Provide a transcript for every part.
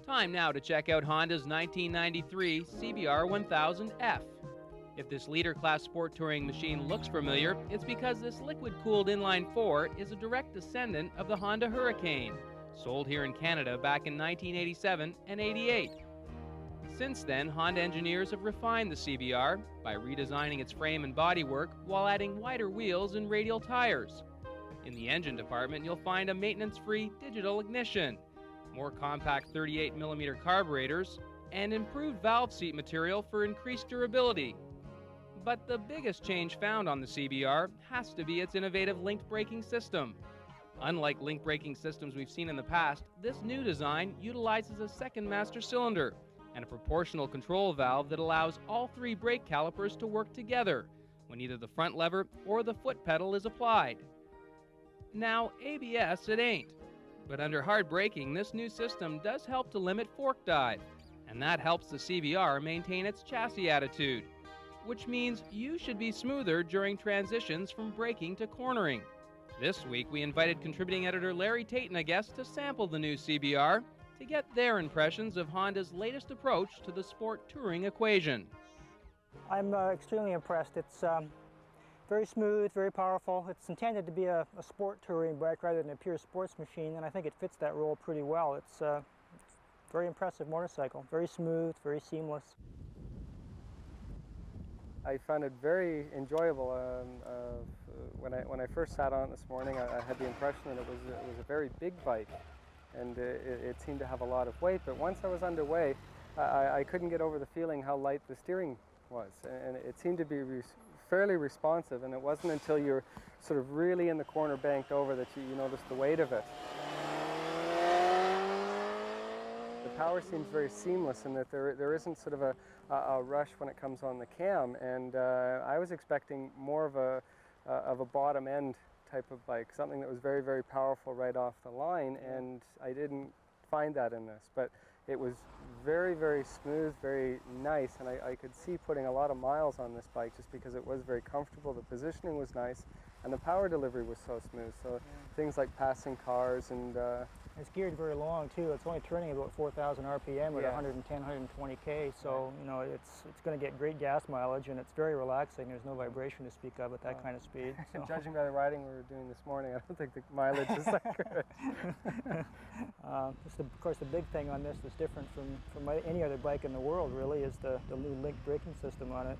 Time now to check out Honda's 1993 CBR1000F. If this leader class sport touring machine looks familiar, it's because this liquid-cooled inline 4 is a direct descendant of the Honda Hurricane, sold here in Canada back in 1987 and 88. Since then, Honda engineers have refined the CBR by redesigning its frame and bodywork while adding wider wheels and radial tires. In the engine department, you'll find a maintenance-free digital ignition, more compact 38mm carburetors, and improved valve seat material for increased durability. But the biggest change found on the CBR has to be its innovative linked braking system. Unlike linked braking systems we've seen in the past, this new design utilizes a second master cylinder and a proportional control valve that allows all three brake calipers to work together when either the front lever or the foot pedal is applied. Now, ABS it ain't, but under hard braking, this new system does help to limit fork dive, and that helps the CBR maintain its chassis attitude, which means you should be smoother during transitions from braking to cornering. This week, we invited contributing editor Larry Tate and a guest to sample the new CBR to get their impressions of Honda's latest approach to the sport touring equation. I'm extremely impressed. It's very smooth, very powerful. It's intended to be a sport touring bike rather than a pure sports machine, and I think it fits that role pretty well. It's a very impressive motorcycle, very smooth, very seamless. I found it very enjoyable. When I first sat on it this morning, I had the impression that it was a very big bike, and it seemed to have a lot of weight. But once I was underway, I couldn't get over the feeling how light the steering was, and it seemed to be fairly responsive. And it wasn't until you're sort of really in the corner, banked over, that you noticed the weight of it. The power seems very seamless in that there isn't sort of a rush when it comes on the cam, and I was expecting more of a bottom end type of bike, something that was very, very powerful right off the line, and I didn't find that in this. But it was very, very smooth, very nice, and I could see putting a lot of miles on this bike just because it was very comfortable, the positioning was nice, and the power delivery was so smooth. So things like passing cars, and it's geared very long too. It's only turning about 4,000 RPM at 110, 120K, so you know it's going to get great gas mileage, and it's very relaxing. There's no vibration to speak of at that kind of speed. So. Judging by the riding we were doing this morning, I don't think the mileage is that good. Of course, the big thing on this that's different from any other bike in the world really is the new linked braking system on it.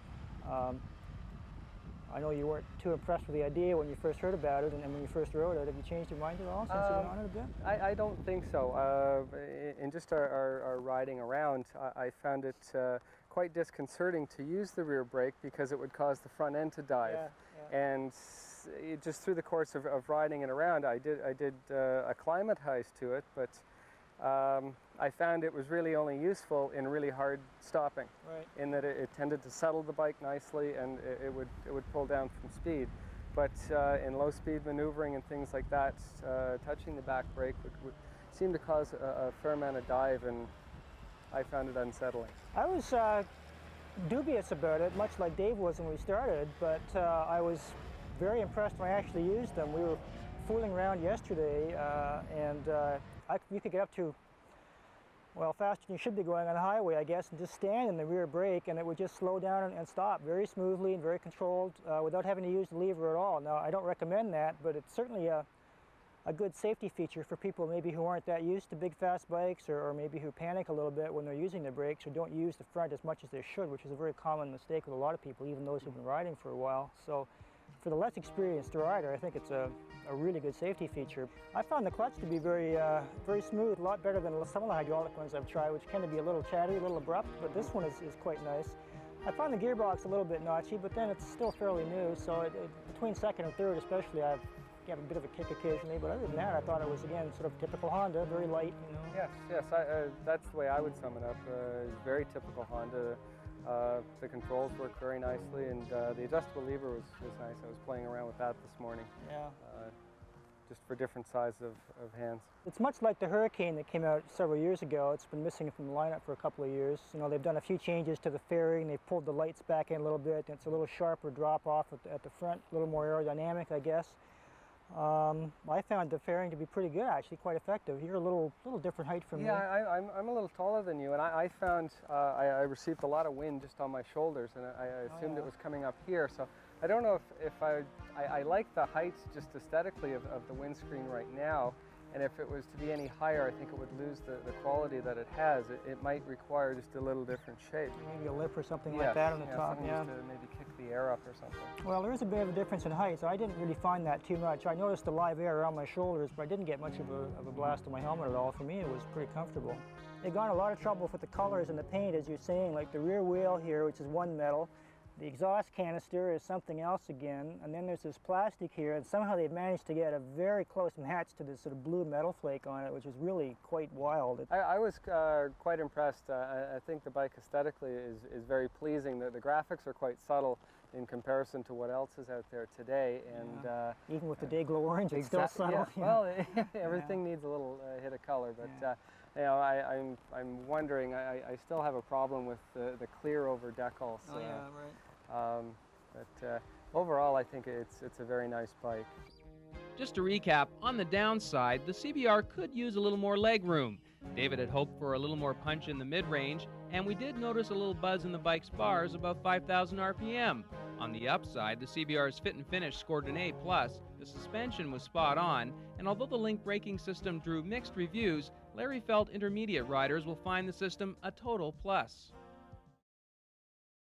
I know you weren't too impressed with the idea when you first heard about it and when you first rode it. Have you changed your mind at all since you've been on it a bit? I don't think so. In just our riding around, I found it quite disconcerting to use the rear brake because it would cause the front end to dive. And just through the course of riding it around, I did acclimatize to it, but I found it was really only useful in really hard stopping, in that it tended to settle the bike nicely, and it would pull down from speed. But in low speed maneuvering and things like that, touching the back brake would seem to cause a fair amount of dive, and I found it unsettling. I was dubious about it, much like Dave was when we started, but I was very impressed when I actually used them. We were fooling around yesterday, and you could get up to, well, faster than you should be going on the highway, I guess, and just stand in the rear brake, and it would just slow down and stop very smoothly and very controlled without having to use the lever at all. Now, I don't recommend that, but it's certainly a good safety feature for people maybe who aren't that used to big fast bikes, or maybe who panic a little bit when they're using the brakes or don't use the front as much as they should, which is a very common mistake with a lot of people, even those who've been riding for a while. So for the less experienced rider, I think it's a really good safety feature. I found the clutch to be very smooth, a lot better than some of the hydraulic ones I've tried, which tend to be a little chatty, a little abrupt, but this one is quite nice. I found the gearbox a little bit notchy, but then it's still fairly new, so between second and third especially, I've got a bit of a kick occasionally, but other than that, I thought it was, again, sort of typical Honda, very light, you know. Yes, that's the way I would sum it up. Very typical Honda. The controls work very nicely, and the adjustable lever was nice. I was playing around with that this morning. Just for different sizes of hands. It's much like the Hurricane that came out several years ago. It's been missing from the lineup for a couple of years. You know, they've done a few changes to the fairing. They've pulled the lights back in a little bit. It's a little sharper drop off at the front, a little more aerodynamic, I guess. I found the fairing to be pretty good, actually, quite effective. You're a little different height from me. Yeah, I'm a little taller than you, and I found I received a lot of wind just on my shoulders, and I assumed it was coming up here. So I don't know if I like the height just aesthetically of the windscreen right now. And if it was to be any higher, I think it would lose the quality that it has. It might require just a little different shape. Maybe a lip or something like that on the top. Yeah, just to maybe kick the air up or something. Well, there is a bit of a difference in height, so I didn't really find that too much. I noticed the live air around my shoulders, but I didn't get much of a blast on my helmet at all. For me, it was pretty comfortable. They got in a lot of trouble with the colors and the paint, as you're saying, like the rear wheel here, which is one metal. The exhaust canister is something else again, and then there's this plastic here, and somehow they've managed to get a very close match to this sort of blue metal flake on it, which is really quite wild. I was quite impressed. I think the bike aesthetically is very pleasing. The graphics are quite subtle in comparison to what else is out there today, and even with the day glow orange, it's still subtle. Yeah. Well, everything needs a little hit of color, but you know, I'm wondering. I still have a problem with the clear over decals. Oh yeah, right. But overall, I think it's a very nice bike. Just to recap, on the downside, the CBR could use a little more leg room. David had hoped for a little more punch in the mid-range, and we did notice a little buzz in the bike's bars above 5,000 RPM. On the upside, the CBR's fit and finish scored an A+, the suspension was spot on, and although the link braking system drew mixed reviews, Larry felt intermediate riders will find the system a total plus.